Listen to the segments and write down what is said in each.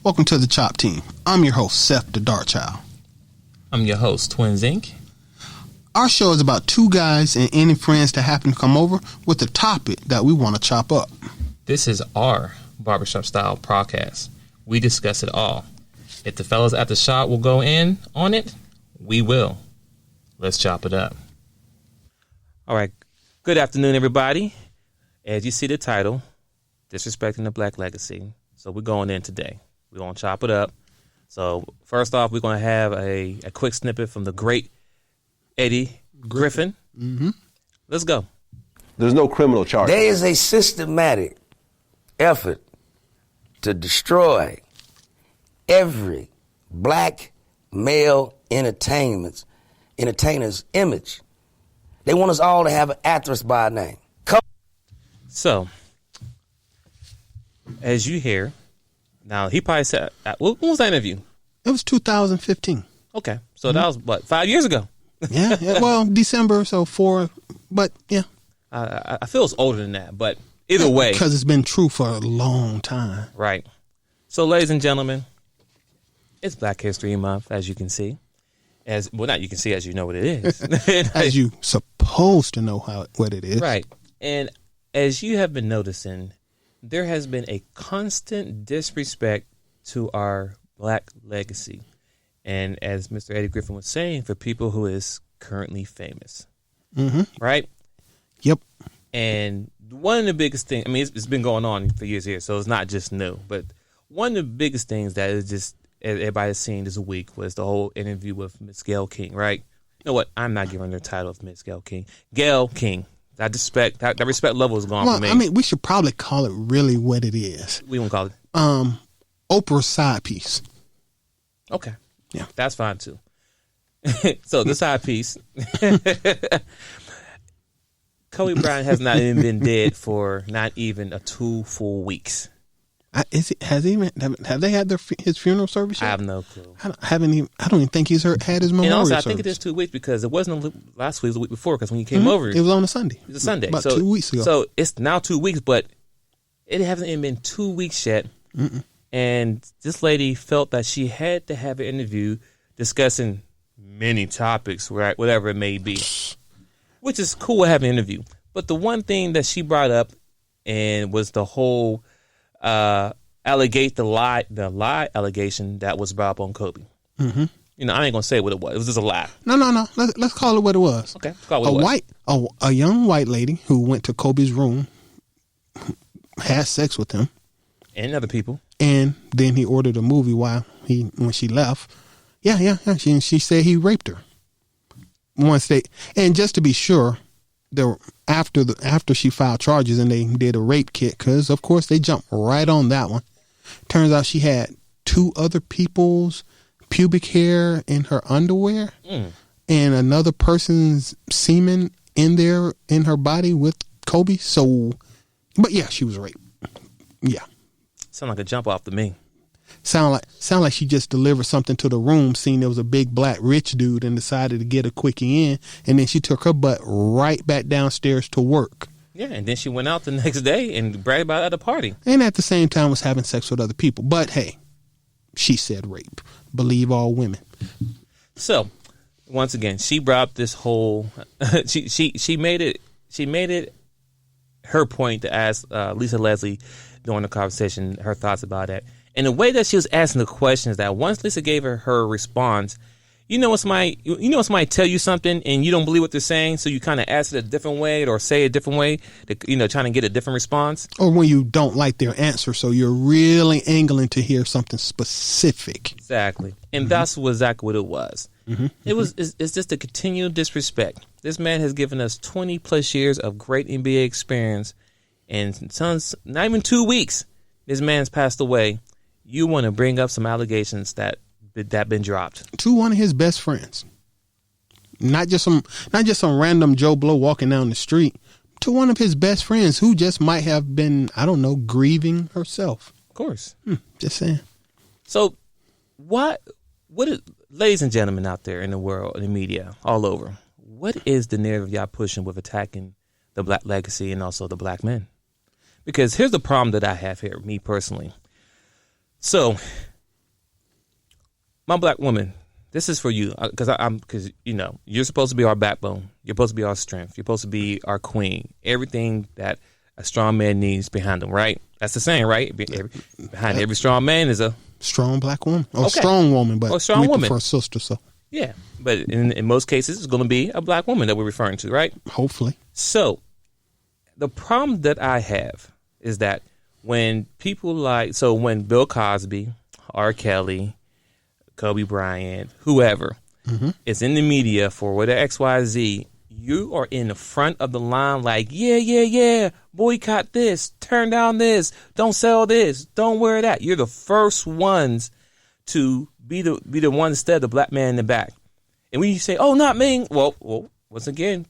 Welcome to the Chop Team. I'm your host, Seth the Darkchild. I'm your host, Twins Inc. Our show is about two guys and any friends that happen to come over with a topic that we want to chop up. This is our barbershop style podcast. We discuss it all. If the fellas at the shop will go in on it, we will. Let's chop it up. All right. Good afternoon, everybody. As you see the title, Disrespecting the Black Legacy. So we're going in today. We're going to chop it up. So first off, we're going to have a quick snippet from the great Eddie Griffin. Mm-hmm. Let's go. There's no criminal charge. There is a systematic effort to destroy every black male entertainer's image. They want us all to have an actress by name. So, as you hear, now he probably said, when was that interview? It was 2015. Okay, so that was, what, 5 years ago? Yeah, well, December, so 4, but yeah. I feel it's older than that, but either way. Because it's been true for a long time. Right. So, ladies and gentlemen, it's Black History Month, as you can see. Not you can see, as you know what it is. As you supposed to know what it is. Right. And as you have been noticing, there has been a constant disrespect to our black legacy. And as Mr. Eddie Griffin was saying, for people who is currently famous. Mm-hmm. Right? Yep. And one of the biggest things, I mean, it's been going on for years here, so it's not just new. But one of the biggest things that is just everybody's seen this week was the whole interview with Miss Gayle King, right? You know what? I'm not giving her the title of Miss Gayle King. Gayle King. That respect level is gone for me. I mean, we should probably call it really what it is. We won't call it. Oprah's side piece. Okay. Yeah. That's fine, too. So, the side piece. Kobe Bryant has not even been dead for not even 2 full weeks. Have they had his funeral service yet? I have no clue. I don't even think he's had his memorial service. And also, I think it is 2 weeks because it wasn't last week, it was the week before, because when you came over. It was on a Sunday. It was a Sunday. About 2 weeks ago. So it's now 2 weeks, but it hasn't even been 2 weeks yet. Mm-mm. And this lady felt that she had to have an interview discussing many topics, right? Whatever it may be, which is cool to have an interview. But the one thing that she brought up and was the whole the lie allegation that was brought up on Kobe. Mm-hmm. You know, I ain't gonna say what it was. It was just a lie. No. Let's call it what it was. Okay, let's call it what it was. A young white lady who went to Kobe's room, had sex with him, and other people, and then he ordered a movie when she left. Yeah. She said he raped her. And just to be sure, after she filed charges and they did a rape kit, because of course they jumped right on that one. Turns out she had 2 other people's pubic hair in her underwear and another person's semen in her body with Kobe. So, but yeah, she was raped. Yeah. Sound like a jump off to me. Sound like she just delivered something to the room, seen there was a big black rich dude and decided to get a quickie in, and then she took her butt right back downstairs to work. Yeah, and then she went out the next day and bragged about it at a party. And at the same time was having sex with other people. But hey, she said rape. Believe all women. So, once again, she brought up this whole she made it her point to ask Lisa Leslie during the conversation her thoughts about it. And the way that she was asking the questions, that once Lisa gave her response, you know when somebody tell you something and you don't believe what they're saying, so you kind of ask it a different way or say it a different way, trying to get a different response. Or when you don't like their answer, so you're really angling to hear something specific. Exactly. And that's exactly what it was. Mm-hmm. It's just a continued disrespect. This man has given us 20 plus years of great NBA experience, and not even 2 weeks, this man's passed away. You want to bring up some allegations that been dropped to one of his best friends, not just some random Joe Blow walking down the street, to one of his best friends who just might have been, I don't know, grieving herself. Of course. Just saying. So what is, ladies and gentlemen out there in the world, in the media, all over, what is the narrative y'all pushing with attacking the black legacy and also the black men? Because here's the problem that I have here, me personally. So my black woman, this is for you, because you're supposed to be our backbone. You're supposed to be our strength. You're supposed to be our queen. Everything that a strong man needs behind him, right? That's the saying, right? Behind every strong man is a strong black woman, or strong woman, but strong woman for a sister. So yeah, but in most cases, it's going to be a black woman that we're referring to, right? Hopefully. So the problem that I have is that when people when Bill Cosby, R. Kelly, Kobe Bryant, whoever is in the media for whatever XYZ, you are in the front of the line like, yeah, boycott this, turn down this, don't sell this, don't wear that. You're the first ones to be the one instead of the black man in the back. And when you say, oh, not me, well, once again,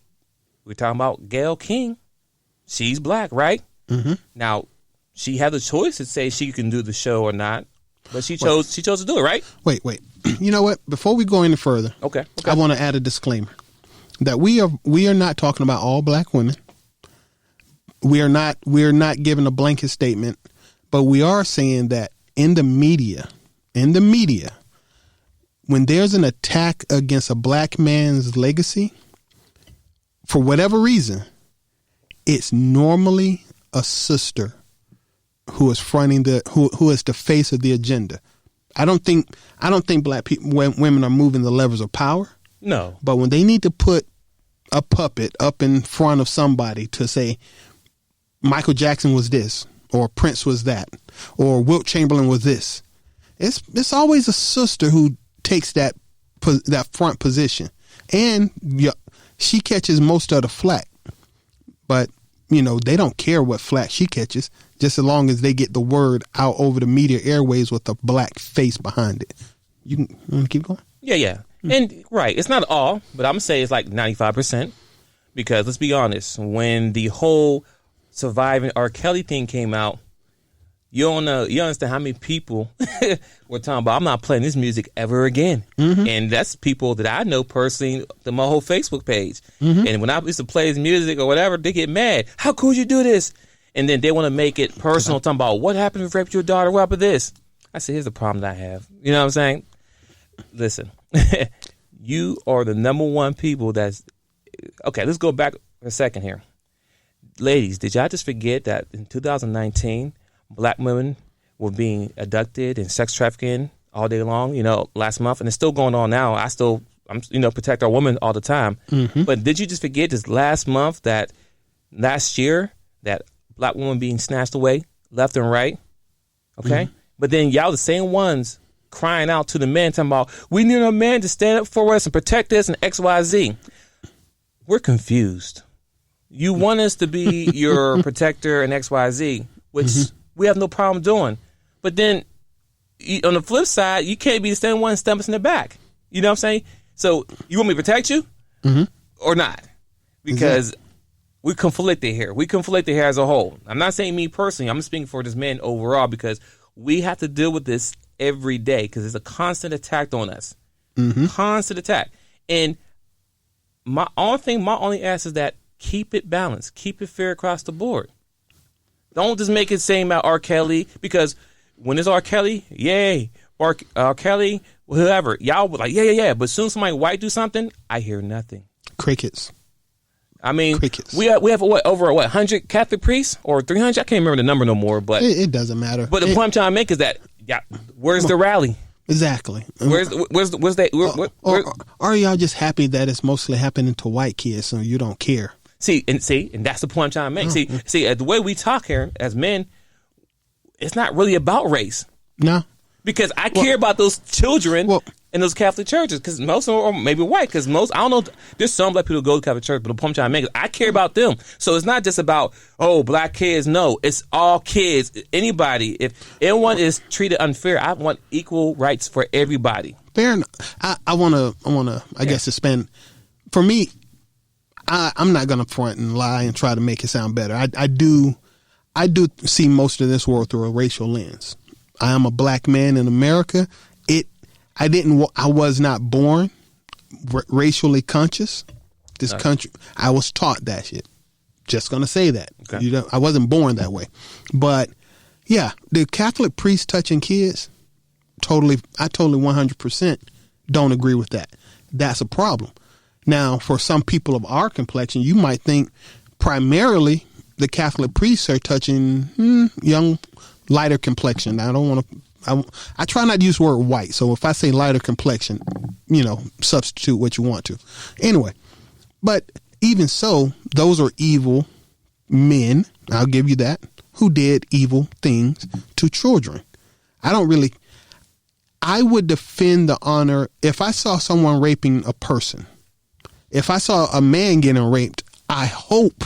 we're talking about Gayle King. She's black, right? Mm-hmm. Now, she had the choice to say she can do the show or not, but she chose to do it, right? Wait. You know what? Before we go any further, okay. I want to add a disclaimer that we are not talking about all black women. We are not giving a blanket statement, but we are saying that in the media, when there's an attack against a black man's legacy, for whatever reason, it's normally a sister who is fronting who is the face of the agenda. I don't think black people, women are moving the levers of power. No. But when they need to put a puppet up in front of somebody to say Michael Jackson was this, or Prince was that, or Wilt Chamberlain was this, it's always a sister who takes that front position, and she catches most of the flack. But they don't care what flack she catches, just as long as they get the word out over the media airways with a black face behind it. You want to keep going? Yeah. And right, it's not all, but I'm gonna say it's like 95%, because let's be honest, when the whole surviving R. Kelly thing came out, you understand how many people were talking about, I'm not playing this music ever again. Mm-hmm. And that's people that I know personally, my whole Facebook page. Mm-hmm. And when I used to play his music or whatever, they get mad. How could you do this? And then they want to make it personal, talking about what happened if you raped your daughter, what happened to this? I said, here's the problem that I have. You know what I'm saying? Listen, you are the number one people that's... Okay, let's go back a second here. Ladies, did y'all just forget that in 2019, black women were being abducted and sex trafficking all day long, last month, and it's still going on now. I'm protect our women all the time. Mm-hmm. But did you just forget this last year, that black women being snatched away left and right? Okay. Mm-hmm. But then y'all the same ones crying out to the men, talking about, we need a man to stand up for us and protect us and XYZ. We're confused. You want us to be your protector and XYZ, which we have no problem doing. But then on the flip side, you can't be the same one stumps in the back. You know what I'm saying? So you want me to protect you or not? Because we conflicted here. We conflicted here as a whole. I'm not saying me personally. I'm speaking for this man overall, because we have to deal with this every day, because it's a constant attack on us. Mm-hmm. Constant attack. And my only ask is that keep it balanced. Keep it fair across the board. Don't just make it same about R. Kelly, because when it's R. Kelly, yay. R. Kelly, whoever, y'all were like, yeah. But as soon as somebody white do something, I hear nothing. Crickets. I mean, crickets. We have over 100 Catholic priests or 300? I can't remember the number no more. But it doesn't matter. But the point I'm trying to make is that, where's the rally? Exactly. Where's that? Are y'all just happy that it's mostly happening to white kids, so you don't care? And that's the point I'm trying to make. See, the way we talk here as men, it's not really about race. No. Because I care about those children in those Catholic churches, because most of them are maybe white, because I don't know, there's some black people who go to Catholic church, but the point I'm trying to make is I care about them. So it's not just about, black kids. No, it's all kids. Anybody. If anyone is treated unfair, I want equal rights for everybody. Fair enough. I want to, I guess, expand. For me, I'm not going to front and lie and try to make it sound better. I do see most of this world through a racial lens. I am a black man in America. I was not born racially conscious. This country, I was taught that shit. Just going to say that. Okay. I wasn't born that way. But yeah, the Catholic priest touching kids, totally 100% don't agree with that. That's a problem. Now, for some people of our complexion, you might think primarily the Catholic priests are touching young, lighter complexion. I don't want to. I try not to use the word white. So if I say lighter complexion, substitute what you want to. Anyway, but even so, those are evil men. I'll give you that, who did evil things to children. I would defend the honor if I saw someone raping a person. If I saw a man getting raped, I hope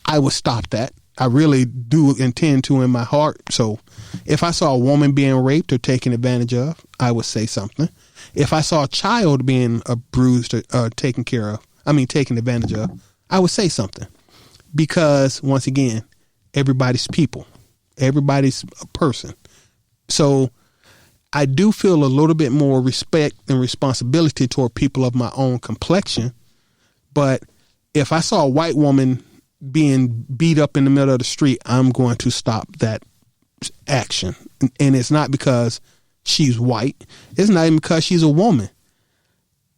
I would stop that. I really do intend to in my heart. So if I saw a woman being raped or taken advantage of, I would say something. If I saw a child being abused or taken advantage of, I would say something. Because once again, everybody's people. Everybody's a person. So I do feel a little bit more respect and responsibility toward people of my own complexion. But if I saw a white woman being beat up in the middle of the street, I'm going to stop that action. And it's not because she's white. It's not even because she's a woman.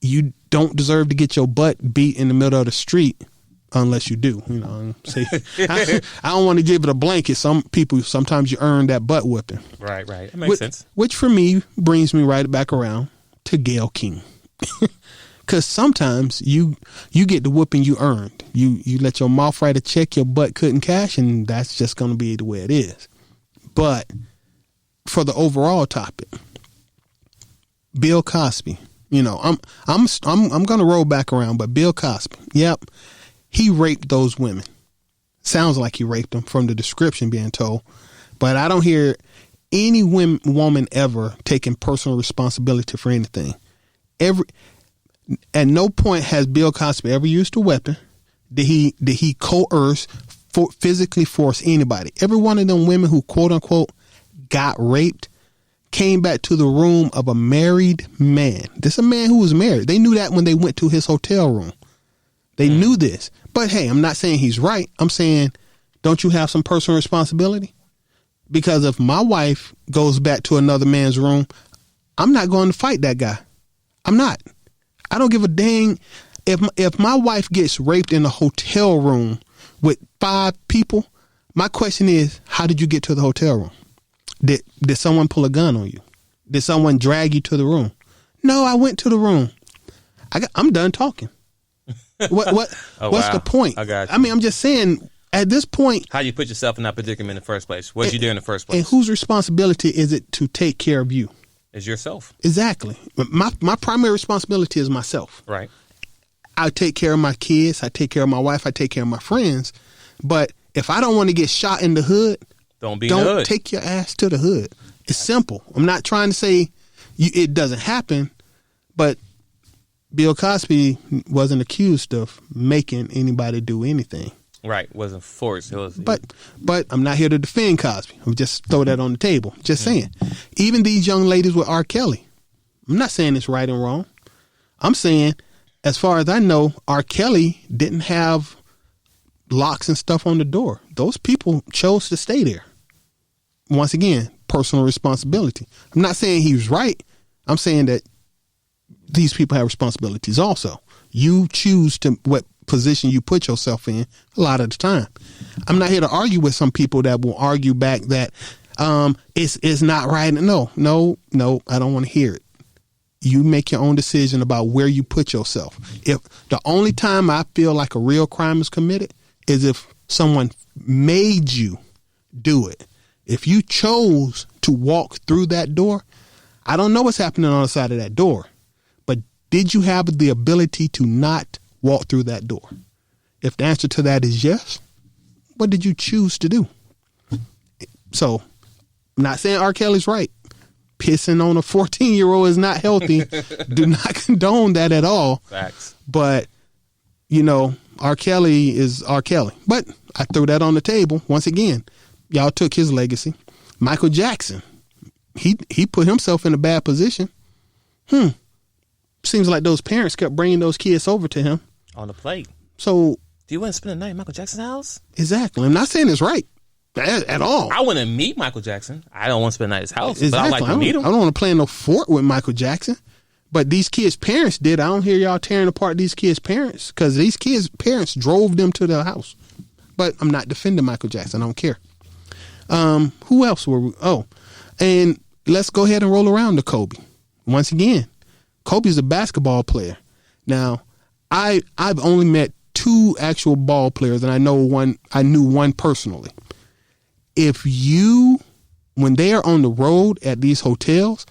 You don't deserve to get your butt beat in the middle of the street unless you do. I don't want to give it a blanket. Some people, sometimes you earn that butt whipping. Right. That makes sense. Which for me brings me right back around to Gayle King. Because sometimes you get the whooping you earned. You let your mouth write a check your butt couldn't cash, and that's just going to be the way it is. But for the overall topic, Bill Cosby, I'm going to roll back around, but Bill Cosby, yep, he raped those women. Sounds like he raped them from the description being told, but I don't hear any woman ever taking personal responsibility for anything. At no point has Bill Cosby ever used a weapon. Did he coerce, physically force anybody? Every one of them women who quote unquote got raped came back to the room of a married man. This is a man who was married. They knew that when they went to his hotel room. They knew this. But hey, I'm not saying he's right. I'm saying, don't you have some personal responsibility? Because if my wife goes back to another man's room, I'm not going to fight that guy. I'm not. I don't give a dang if my wife gets raped in a hotel room with 5 people. My question is, how did you get to the hotel room? Did someone pull a gun on you? Did someone drag you to the room? No, I went to the room. I'm done talking. What's the point? I got you. I mean, I'm just saying, at this point, how you put yourself in that predicament in the first place? What did you do in the first place? And whose responsibility is it to take care of you? Is yourself. Exactly. My primary responsibility is myself. Right. I take care of my kids. I take care of my wife. I take care of my friends. But if I don't want to get shot in the hood, don't take your ass to the hood. It's simple. I'm not trying to say it doesn't happen, but Bill Cosby wasn't accused of making anybody do anything. Right, wasn't forced. But I'm not here to defend Cosby. I'm just throw that on the table. Just saying. Even these young ladies with R. Kelly, I'm not saying it's right and wrong. I'm saying, as far as I know, R. Kelly didn't have locks and stuff on the door. Those people chose to stay there. Once again, personal responsibility. I'm not saying he was right. I'm saying that these people have responsibilities also. You choose what position you put yourself in a lot of the time. I'm not here to argue with some people that will argue back that it's not right. No, I don't want to hear it. You make your own decision about where you put yourself. If the only time I feel like a real crime is committed is if someone made you do it. If you chose to walk through that door, I don't know what's happening on the side of that door, but did you have the ability to not walk through that door? If the answer to that is yes, what did you choose to do? So, I'm not saying R. Kelly's right. Pissing on a 14-year-old is not healthy. Do not condone that at all. Facts. But, R. Kelly is R. Kelly. But I threw that on the table. Once again, y'all took his legacy. Michael Jackson, he put himself in a bad position. Seems like those parents kept bringing those kids over to him. On the plate. So. Do you want to spend the night at Michael Jackson's house? Exactly. I'm not saying it's right. at all. I want to meet Michael Jackson. I don't want to spend the night at his house, Exactly. but I like to meet him. I don't want to play in no fort with Michael Jackson. But these kids' parents did. I don't hear y'all tearing apart these kids' parents because these kids' parents drove them to their house. But I'm not defending Michael Jackson. I don't care. Who else were we? Oh, and let's go ahead and roll around to Kobe. Once again, Kobe's a basketball player. Now, I've only met 2 actual ball players, and I knew one personally. When they are on the road at these hotels,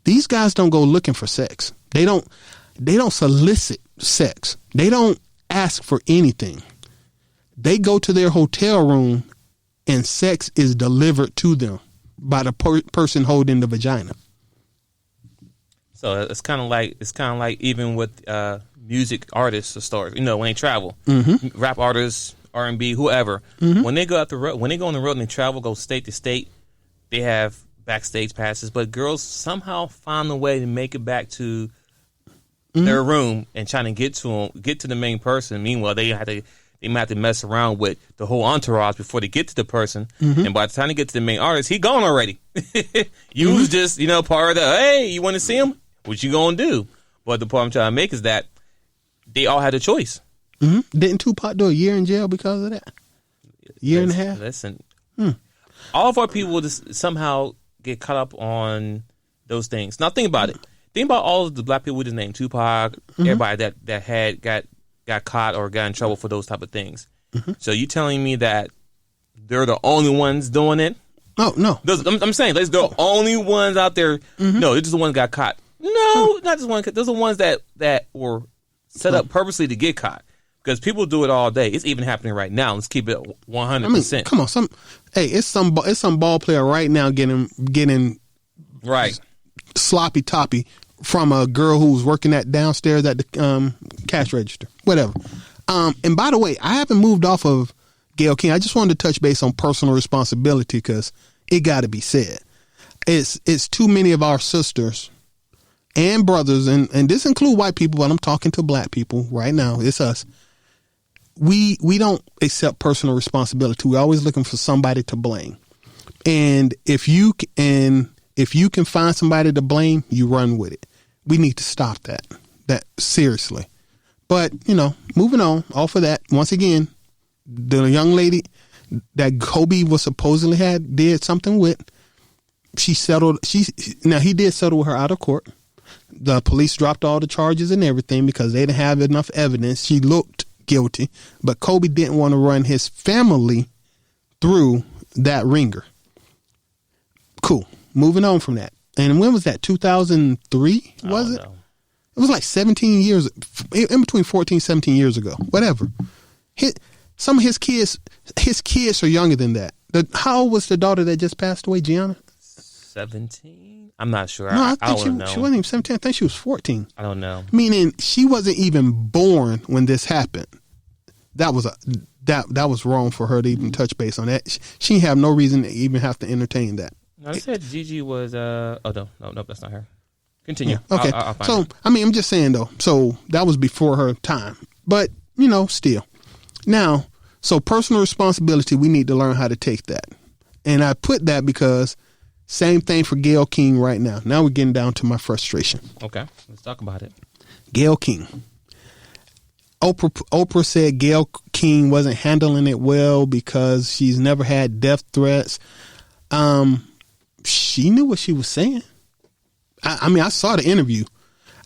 these guys don't go looking for sex. They don't solicit sex. They don't ask for anything. They go to their hotel room and sex is delivered to them by the person holding the vagina. So it's kind of like even with music artists or stars, when they travel, rap artists, R&B, whoever, when they go out the road, when they go on the road and they travel, go state to state, they have backstage passes. But girls somehow find a way to make it back to their room and trying to get to the main person. Meanwhile, they might have to mess around with the whole entourage before they get to the person. And by the time they get to the main artist, he gone already. You was just, part of the, hey, you want to see him? What you gonna do? But the point I'm trying to make is that they all had a choice. Didn't Tupac do a year in jail because of that? Year and a half? Listen, all of our people just somehow get caught up on those things. Now think about it. Think about all of the black people we just named, Tupac, everybody that had got caught or got in trouble for those type of things. So you telling me that they're the only ones doing it? Oh, no. I'm saying they're the only ones out there. No, they're just the ones that got caught. No, not just one. Those are the ones that were set up purposely to get caught. Because people do it all day. It's even happening right now. Let's keep it 100%. Come on, it's some ball player right now getting right sloppy toppy from a girl who's working downstairs at the cash register, whatever. And by the way, I haven't moved off of Gayle King. I just wanted to touch base on personal responsibility because it got to be said. It's too many of our sisters and brothers, and this include white people, but I'm talking to black people right now. It's us. We don't accept personal responsibility. We're always looking for somebody to blame. And if you can find somebody to blame, you run with it. We need to stop that seriously. But, moving on off of that, once again, the young lady that Kobe was supposedly did something with, he did settle with her out of court. The police dropped all the charges and everything because they didn't have enough evidence. She looked guilty, but Kobe didn't want to run his family through that ringer. Cool. Moving on from that. And when was that? 2003, was it? Know. It was like 17 years, in between 14, 17 years ago. Whatever. Some of his kids are younger than that. How old was the daughter that just passed away, Gianna? 17? I'm not sure. No, I don't think know. she wasn't even 17. I think she was 14. I don't know. Meaning she wasn't even born when this happened. That was wrong for her to even touch base on that. She have no reason to even have to entertain that. No, they said Gigi was. No, that's not her. Continue. Yeah, okay. I'll find so it. I'm just saying though. So that was before her time, but still. Now, so personal responsibility, we need to learn how to take that, and I put that because same thing for Gayle King right now. Now we're getting down to my frustration. Okay, let's talk about it. Gayle King. Oprah said Gayle King wasn't handling it well because she's never had death threats. She knew what she was saying. I saw the interview.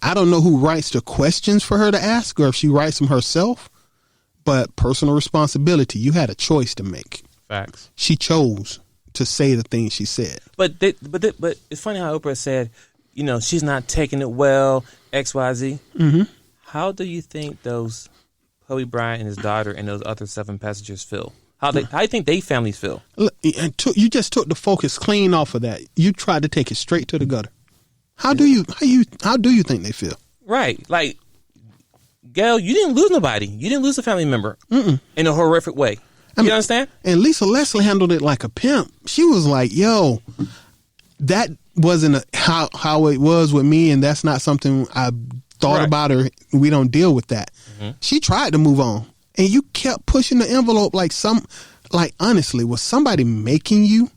I don't know who writes the questions for her to ask or if she writes them herself, but personal responsibility, you had a choice to make. Facts. She chose to say the things she said. But it's funny how Oprah said, she's not taking it well, XYZ. Mm-hmm. How do you think those Kobe Bryant and his daughter and those other 7 passengers feel? How do you think they families feel? You just took the focus clean off of that. You tried to take it straight to the gutter. How do you think they feel? Right, like Gayle, you didn't lose nobody. You didn't lose a family member in a horrific way. You understand? And Lisa Leslie handled it like a pimp. She was like, "Yo, that wasn't how it was with me, and that's not something I thought about, or we don't deal with that." Mm-hmm. She tried to move on, and you kept pushing the envelope like like, honestly, was somebody making you?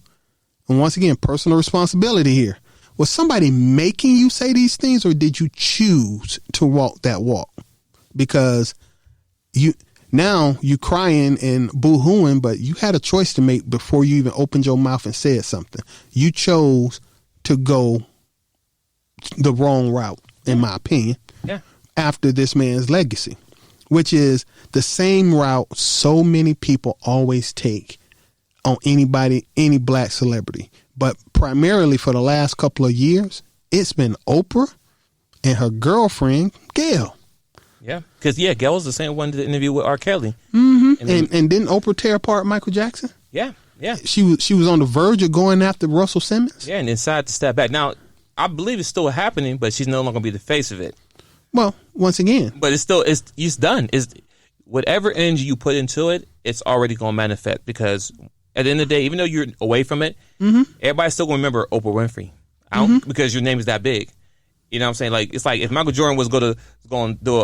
And once again, personal responsibility here. Was somebody making you say these things, or did you choose to walk that walk? Because you crying and boo-hooing, but you had a choice to make before you even opened your mouth and said something. You chose to go the wrong route, in my opinion, after this man's legacy, which is the same route so many people always take on any black celebrity. But primarily for the last couple of years, it's been Oprah and her girlfriend, Gayle. Yeah, because Gayle was the same one to interview with R. Kelly. Mm-hmm. And didn't Oprah tear apart Michael Jackson? Yeah. She was on the verge of going after Russell Simmons. Yeah, and decided to step back. Now, I believe it's still happening, but she's no longer going to be the face of it. Well, once again, but it's done. It's whatever energy you put into it, it's already going to manifest. Because at the end of the day, even though you're away from it, everybody's still going to remember Oprah Winfrey. Because your name is that big. You know what I'm saying? Like, it's like if Michael Jordan was going to do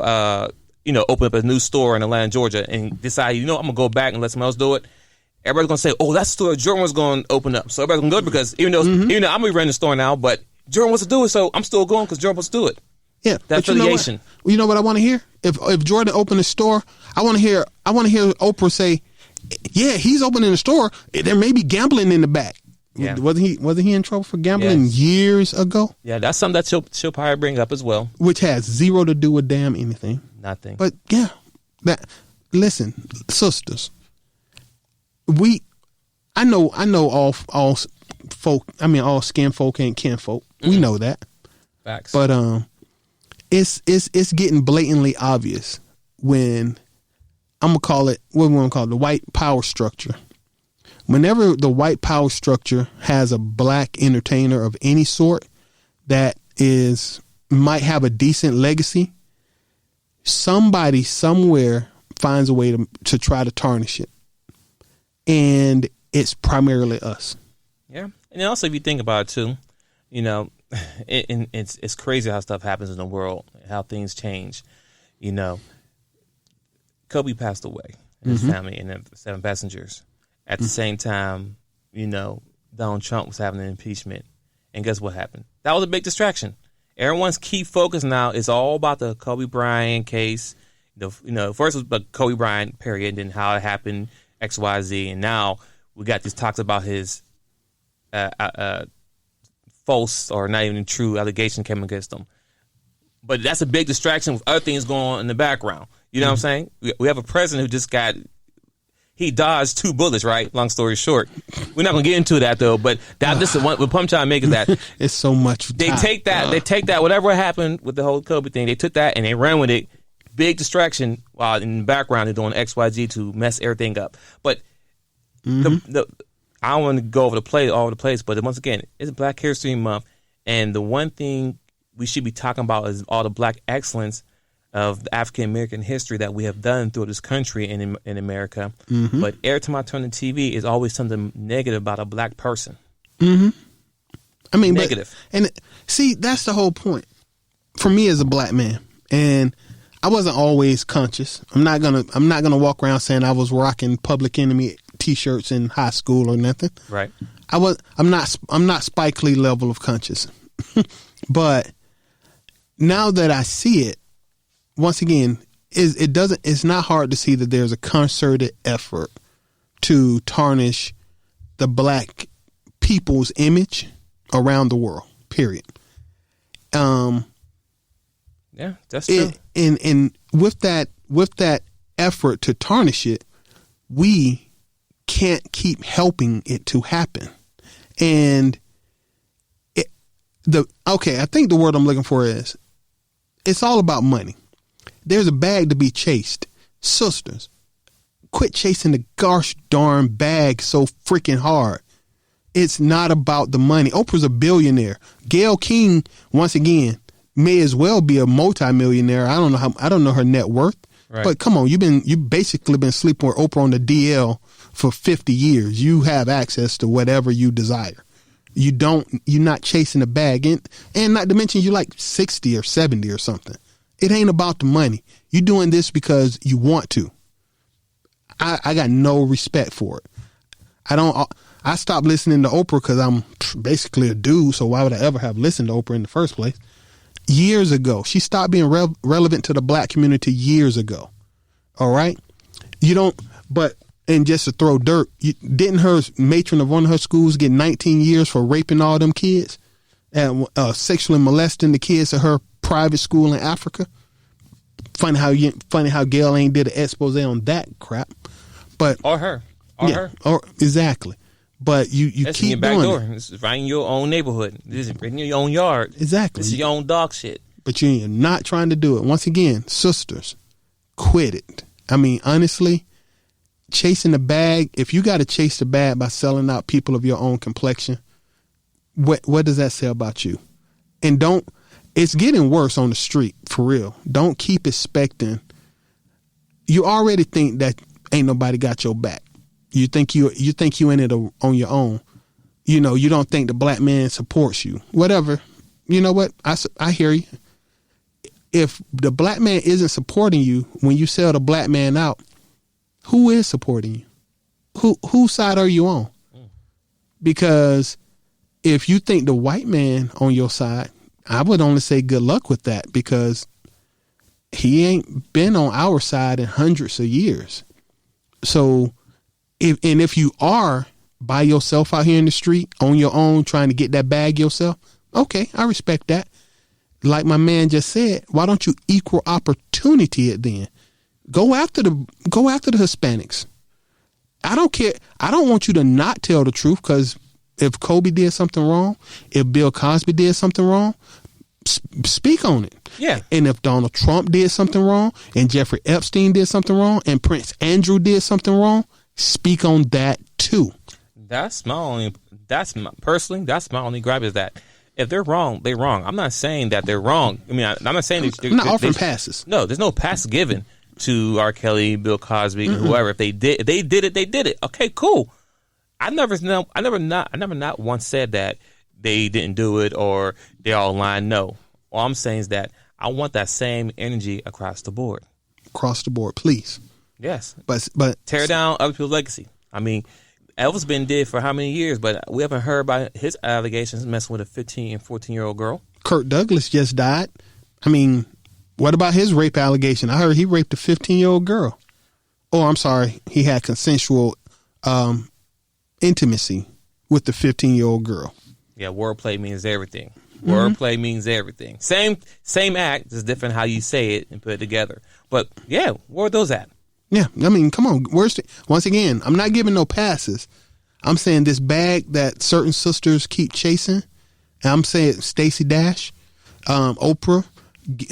open up a new store in Atlanta, Georgia, and decide, I'm going to go back and let someone else do it. Everybody's going to say, oh, that's the store Jordan was going to open up. So everybody's going to go because even though I'm going to be running the store now, but Jordan wants to do it, so I'm still going because Jordan wants to do it. Yeah, that affiliation. You know what I want to hear? If Jordan opened a store, I want to hear Oprah say, "Yeah, he's opening a store. There may be gambling in the back." Yeah. Wasn't he in trouble for gambling years ago? Yeah, that's something that she'll probably bring up as well. Which has zero to do with damn anything. Nothing. But listen, sisters, I know all folk. I mean, all skin folk ain't kin folk. We know that. Facts. But it's getting blatantly obvious when I'm gonna call it what we want to call it, the white power structure. Whenever the white power structure has a black entertainer of any sort that might have a decent legacy, somebody somewhere finds a way to try to tarnish it, and it's primarily us. Yeah, and also if you think about it too, it's crazy how stuff happens in the world, how things change. Kobe passed away, and his family, and the 7 passengers. At the same time, Donald Trump was having an impeachment, and guess what happened? That was a big distraction. Everyone's key focus now is all about the Kobe Bryant case. First was the Kobe Bryant period, and then how it happened, XYZ, and now we got these talks about his false or not even true allegation came against him. But that's a big distraction with other things going on in the background. You know what I'm saying? We have a president who just he dodged 2 bullets, right? Long story short. We're not going to get into that, though. But this is what I'm trying to make is that it's so much. They take that, whatever happened with the whole Kobe thing, they took that and they ran with it. Big distraction while in the background they're doing XYZ to mess everything up. But I don't want to go all over the place, but once again, it's Black History Month. And the one thing we should be talking about is all the black excellence of the African American history that we have done through this country and in America. But every time I turn the TV, it's always something negative about a black person. I mean, negative. And see, that's the whole point for me as a black man. And I wasn't always conscious. I'm not gonna walk around saying I was rocking Public Enemy T-shirts in high school or nothing. Right. I'm not Spike Lee level of conscious. But now that I see it, once again, it's not hard to see that there's a concerted effort to tarnish the black people's image around the world, period. Yeah, that's true. And with that effort to tarnish it, we can't keep helping it to happen. And I think the word I'm looking for is, it's all about money. There's a bag to be chased. Sisters, quit chasing the gosh darn bag so freaking hard. It's not about the money. Oprah's a billionaire. Gayle King, once again, may as well be a multimillionaire. I don't know her net worth. Right. But come on, you've basically been sleeping with Oprah on the DL for 50 years. You have access to whatever you desire. You're not chasing a bag, and not to mention you're like 60 or 70 or something. It ain't about the money. You're doing this because you want to. I got no respect for it. I stopped listening to Oprah because I'm basically a dude. So why would I ever have listened to Oprah in the first place? Years ago, she stopped being relevant to the black community years ago. All right, and just to throw dirt, didn't her matron of one of her schools get 19 years for raping all them kids and sexually molesting the kids at her private school in Africa? Funny how Gail ain't did an expose on that crap, but her, exactly. But you that's keep in your back doing door. it. It's right in your own neighborhood. This is in your own yard. Exactly. This is your own dog shit. But you're not trying to do it. Once again, sisters, quit it. I mean, honestly, chasing the bag. If you got to chase the bag by selling out people of your own complexion, what does that say about you? And don't. It's getting worse on the street, for real. Don't keep expecting. You already think that ain't nobody got your back. You think you in it on your own. You know, you don't think the black man supports you. Whatever. You know what? I hear you. If the black man isn't supporting you when you sell the black man out, who is supporting you? Whose side are you on? Because if you think the white man on your side, I would only say good luck with that, because he ain't been on our side in hundreds of years. So if you are by yourself out here in the street on your own trying to get that bag yourself, okay, I respect that. Like my man just said, why don't you equal opportunity it then? Go after the Hispanics. I don't care. I don't want you to not tell the truth, because if Kobe did something wrong, if Bill Cosby did something wrong, speak on it. Yeah. And if Donald Trump did something wrong, and Jeffrey Epstein did something wrong, and Prince Andrew did something wrong, speak on that too. That's my only gripe, is that if they're wrong, they're wrong. I'm not saying that they're wrong. I mean, I'm not saying I'm not offering passes. No, there's no pass given to R. Kelly, Bill Cosby, whoever. If they did it, they did it. Okay, cool. I never not once said that they didn't do it or they all lying. No. All I'm saying is that I want that same energy across the board. Across the board, please. Yes. But tear down other people's legacy. I mean, Elvis been dead for how many years, but we haven't heard about his allegations messing with a 15 and 14-year-old girl. Kirk Douglas just died. I mean, what about his rape allegation? I heard he raped a 15-year-old girl. Oh, I'm sorry. He had consensual intimacy with the 15-year-old girl. Yeah, wordplay means everyththing. Wordplay means everything. Same act, just different how you say it and put it together. But yeah, where are those at? Yeah, I mean, come on. Once again, I'm not giving no passes. I'm saying this bag that certain sisters keep chasing. And I'm saying Stacey Dash, Oprah,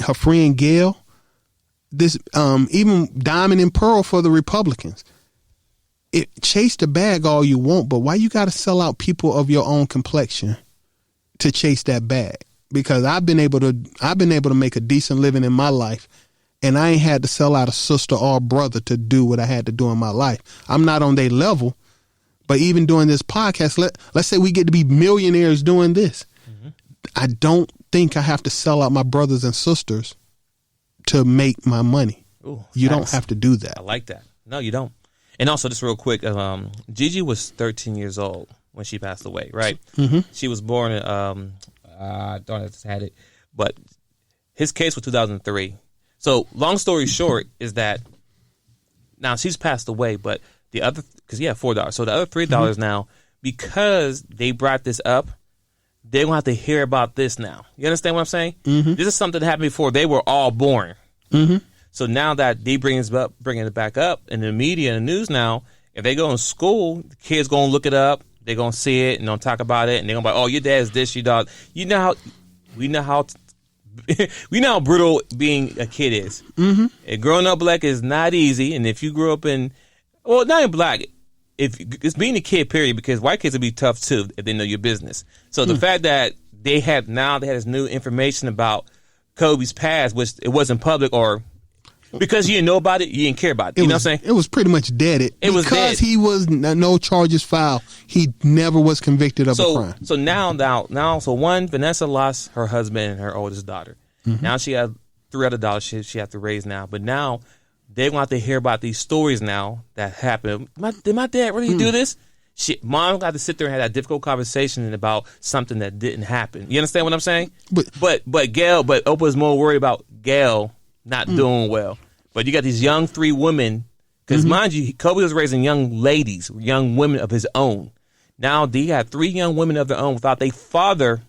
her friend Gail, this even Diamond and Pearl for the Republicans. Chase the bag all you want, but why you got to sell out people of your own complexion to chase that bag? Because I've been able to make a decent living in my life, and I ain't had to sell out a sister or a brother to do what I had to do in my life. I'm not on their level, but even doing this podcast, let's say we get to be millionaires doing this. I don't think I have to sell out my brothers and sisters to make my money. Ooh, you don't have to do that. I like that. No, you don't. And also, just real quick, Gigi was 13 years old when she passed away, right? Mm-hmm. She was born in, I don't have to had it, but his case was 2003. So, long story short is that now she's passed away, but the other, because he had $4. So, the other $3 now, because they brought this up, they're going to have to hear about this now. You understand what I'm saying? Mm-hmm. This is something that happened before they were all born. Mm-hmm. So now that they bringing it back up in the media and the news now, if they go in school, the kids going to look it up. They're going to see it and they'll talk about it. And they're going to be like, oh, your dad's this, your dog. We know how brutal being a kid is. Mm-hmm. And growing up black is not easy. And if you grew up not in black, if it's being a kid, period, because white kids will be tough too if they know your business. So the fact that they had this new information about Kobe's past, which it wasn't public or because you didn't know about it, you didn't care about it. You know what I'm saying? It was pretty much dead. Because he was no charges filed, he never was convicted of a crime. So now, one, Vanessa lost her husband and her oldest daughter. Mm-hmm. Now she has 3 other daughters she has to raise now. But now they're going to have to hear about these stories now that happened. Did my dad really do this? Mom got to sit there and have that difficult conversation about something that didn't happen. You understand what I'm saying? But Oprah's more worried about Gail not doing well. But you got these young 3 women, because mind you, Kobe was raising young ladies, young women of his own. Now he had 3 young women of their own without their father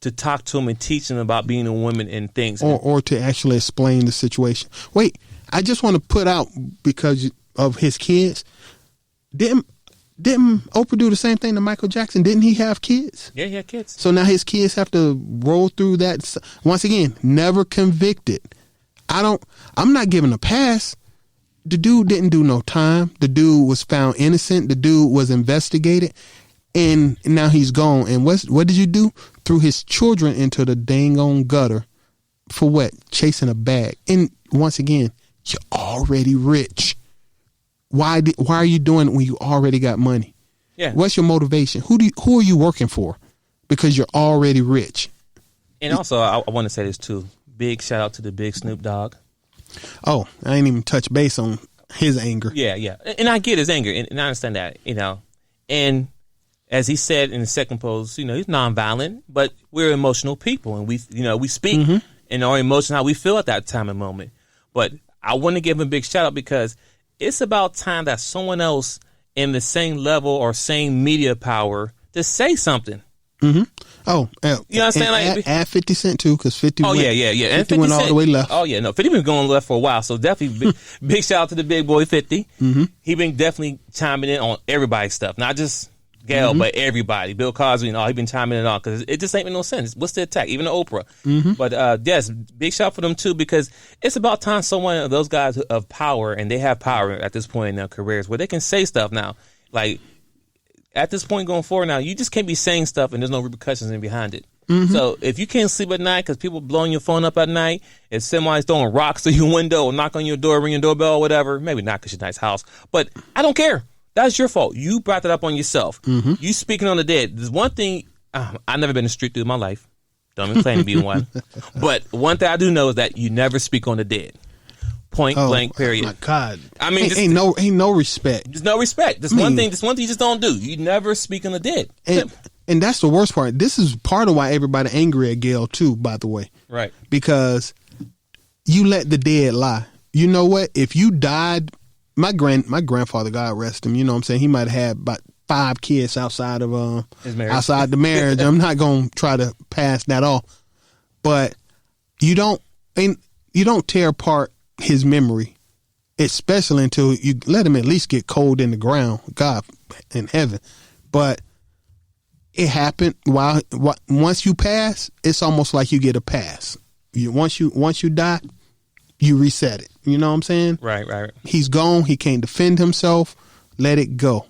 to talk to them and teach them about being a woman and things. Or to actually explain the situation. Wait, I just want to put out, because of his kids, didn't Oprah do the same thing to Michael Jackson? Didn't he have kids? Yeah, he had kids. So now his kids have to roll through that. Once again, never convicted. I'm not giving a pass. The dude didn't do no time. The dude was found innocent. The dude was investigated. And now he's gone. And what did you do? Threw his children into the dang on gutter. For what? Chasing a bag. And once again, you're already rich. Why are you doing it when you already got money? Yeah. What's your motivation? Who are you working for? Because you're already rich. And also, I want to say this too. Big shout out to the big Snoop Dogg. Oh, I ain't even touch base on his anger. Yeah. And I get his anger, and I understand that, And as he said in the second post, he's nonviolent, but we're emotional people, and we speak in our emotions, how we feel at that time and moment. But I want to give him a big shout out because it's about time that someone else in the same level or same media power to say something. Mm-hmm. Oh, you understand? Add 50 Cent too, because 50. Oh, yeah. And 50 went all the way left. Oh yeah, no, 50 been going left for a while. So definitely big shout out to the big boy 50. Mm-hmm. He been definitely chiming in on everybody's stuff, not just Gail, but everybody. Bill Cosby and all. He been chiming in on because it just ain't make no sense. What's the attack? Even Oprah. Mm-hmm. But yes, big shout for them too, because it's about time someone of those guys of power, and they have power at this point in their careers where they can say stuff now. Like at this point going forward now, you just can't be saying stuff and there's no repercussions in behind it. Mm-hmm. So if you can't sleep at night because people blowing your phone up at night, if somebody's throwing rocks through your window or knock on your door, ring your doorbell or whatever, maybe not because it's a nice house, but I don't care. That's your fault. You brought that up on yourself. Mm-hmm. You speaking on the dead. There's one thing, I've never been to street through my life. Don't even claim to be one. But one thing I do know is that you never speak on the dead. Point blank, period. Oh my God. I mean, ain't no respect. There's no respect. There's one thing you just don't do. You never speak on the dead. And that's the worst part. This is part of why everybody angry at Gail too, by the way. Right. Because you let the dead lie. You know what? If you died, my grandfather, God rest him, you know what I'm saying? He might have had about 5 kids outside of outside the marriage. I'm not going to try to pass that off. But you don't tear apart his memory, especially until you let him at least get cold in the ground, God in heaven. But it happened once you pass, it's almost like you get a pass. Once you die, you reset it. You know what I'm saying? Right. He's gone. He can't defend himself. Let it go.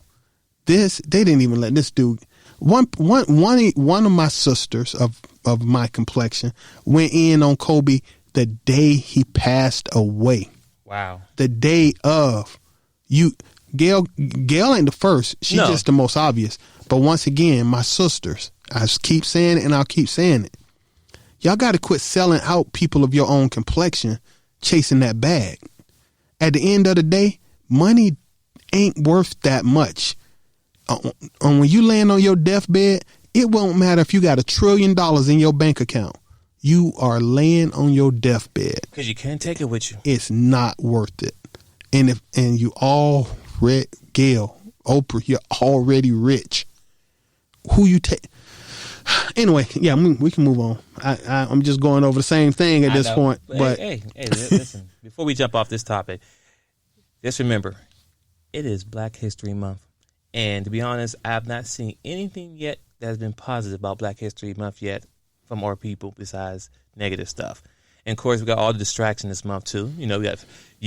They didn't even let this dude. One of my sisters of my complexion went in on Kobe the day he passed away. Wow. The day of. Gail ain't the first. She's just the most obvious. But once again, my sisters, I keep saying it and I'll keep saying it. Y'all got to quit selling out people of your own complexion chasing that bag. At the end of the day, money ain't worth that much. When you land on your deathbed, it won't matter if you got $1 trillion in your bank account. You are laying on your deathbed because you can't take it with you. It's not worth it. And you all Gail, Oprah, you're already rich. Who you take? Anyway, yeah, we can move on. I'm just going over the same thing at this point. But hey, listen. Before we jump off this topic, just remember, it is Black History Month, and to be honest, I have not seen anything yet that has been positive about Black History Month yet from our people besides negative stuff. And of course, we got all the distraction this month too. You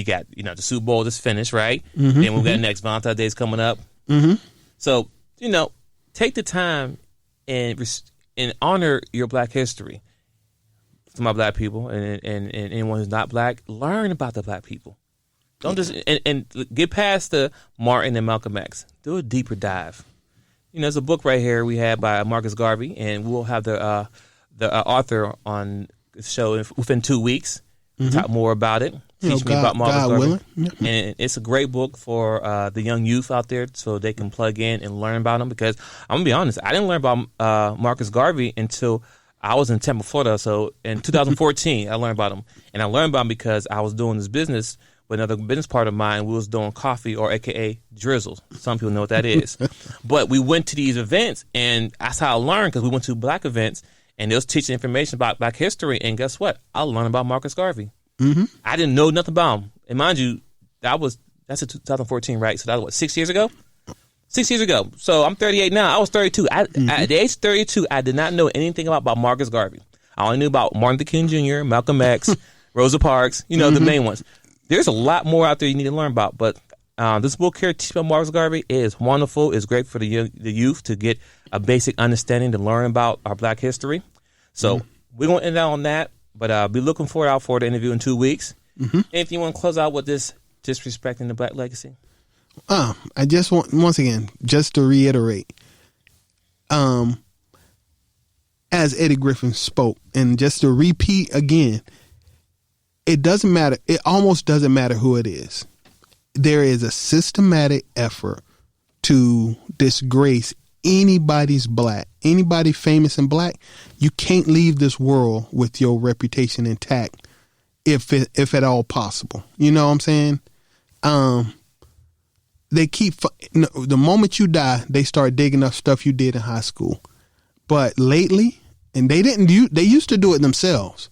got the Super Bowl just finished, right? Mm-hmm, then we got next Valentine's Day is coming up. Mm-hmm. So take the time and honor your Black history. To my Black people and anyone who's not Black, learn about the Black people. Don't just and get past the Martin and Malcolm X. Do a deeper dive. There's a book right here we had by Marcus Garvey, and we'll have the author on the show within 2 weeks. Mm-hmm. Talk more about it. teach me about Marcus God Garvey. willing. Yeah. And it's a great book for the young youth out there so they can plug in and learn about him. Because I'm going to be honest, I didn't learn about Marcus Garvey until I was in Tampa, Florida. So in 2014, I learned about him. And I learned about him because I was doing this business with another business partner of mine. We was doing coffee, or AKA drizzle. Some people know what that is. But we went to these events, and that's how I learned, because we went to black events, and they was teaching information about black history. And guess what? I learned about Marcus Garvey. Mm-hmm. I didn't know nothing about him. And mind you, that's in 2014, right? So that was what, 6 years ago? 6 years ago. So I'm 38 now. I was 32. At the age of 32, I did not know anything about Marcus Garvey. I only knew about Martin Luther King Jr., Malcolm X, Rosa Parks, the main ones. There's a lot more out there you need to learn about. But this book here, Teach About Marcus Garvey, is wonderful. It's great for the youth to get a basic understanding to learn about our black history. So we're going to end out on that. But be looking out for the interview in 2 weeks. Mm-hmm. Anything you want to close out with this disrespecting the black legacy? I just want, once again, just to reiterate, as Eddie Griffin spoke, and just to repeat again, it doesn't matter. It almost doesn't matter who it is. There is a systematic effort to disgrace anybody famous and black. You can't leave this world with your reputation intact, if at all possible. You know what I'm saying? They keep, the moment you die, they start digging up stuff you did in high school. But lately, and they used to do it themselves,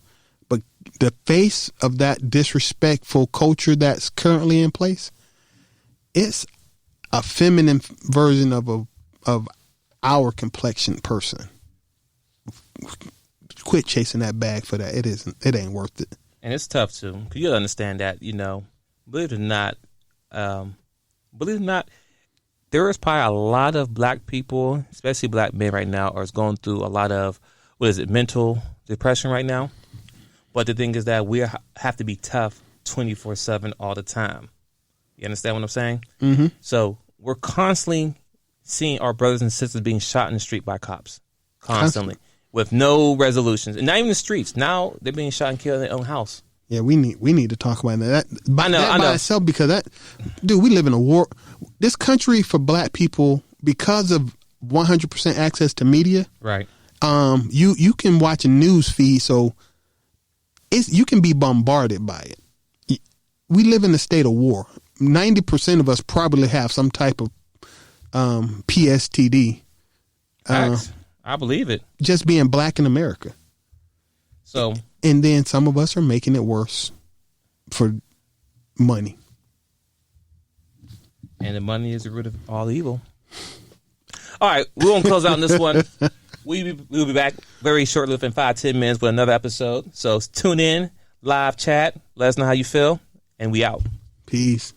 but the face of that disrespectful culture that's currently in place, it's a feminine version of our complexion person. Quit chasing that bag for that. It ain't worth it. And it's tough too, because you gotta understand that, believe it or not, there is probably a lot of black people, especially black men right now, are going through a lot of, mental depression right now. But the thing is that we have to be tough 24/7 all the time. You understand what I'm saying? Mm-hmm. So we're constantly seeing our brothers and sisters being shot in the street by cops, constantly, with no resolutions, and not even the streets. Now they're being shot and killed in their own house. Yeah, we need to talk about that. I know. By itself, because we live in a war. This country, for black people, because of 100% access to media, right? You can watch a news feed, so you can be bombarded by it. We live in a state of war. 90% of us probably have some type of PSTD. I believe it. Just being black in America. So, and then some of us are making it worse for money. And the money is the root of all evil. All right, we're going to close out on this one. We'll be back very shortly, within 5-10 minutes, with another episode. So tune in, live chat, let us know how you feel, and we out. Peace.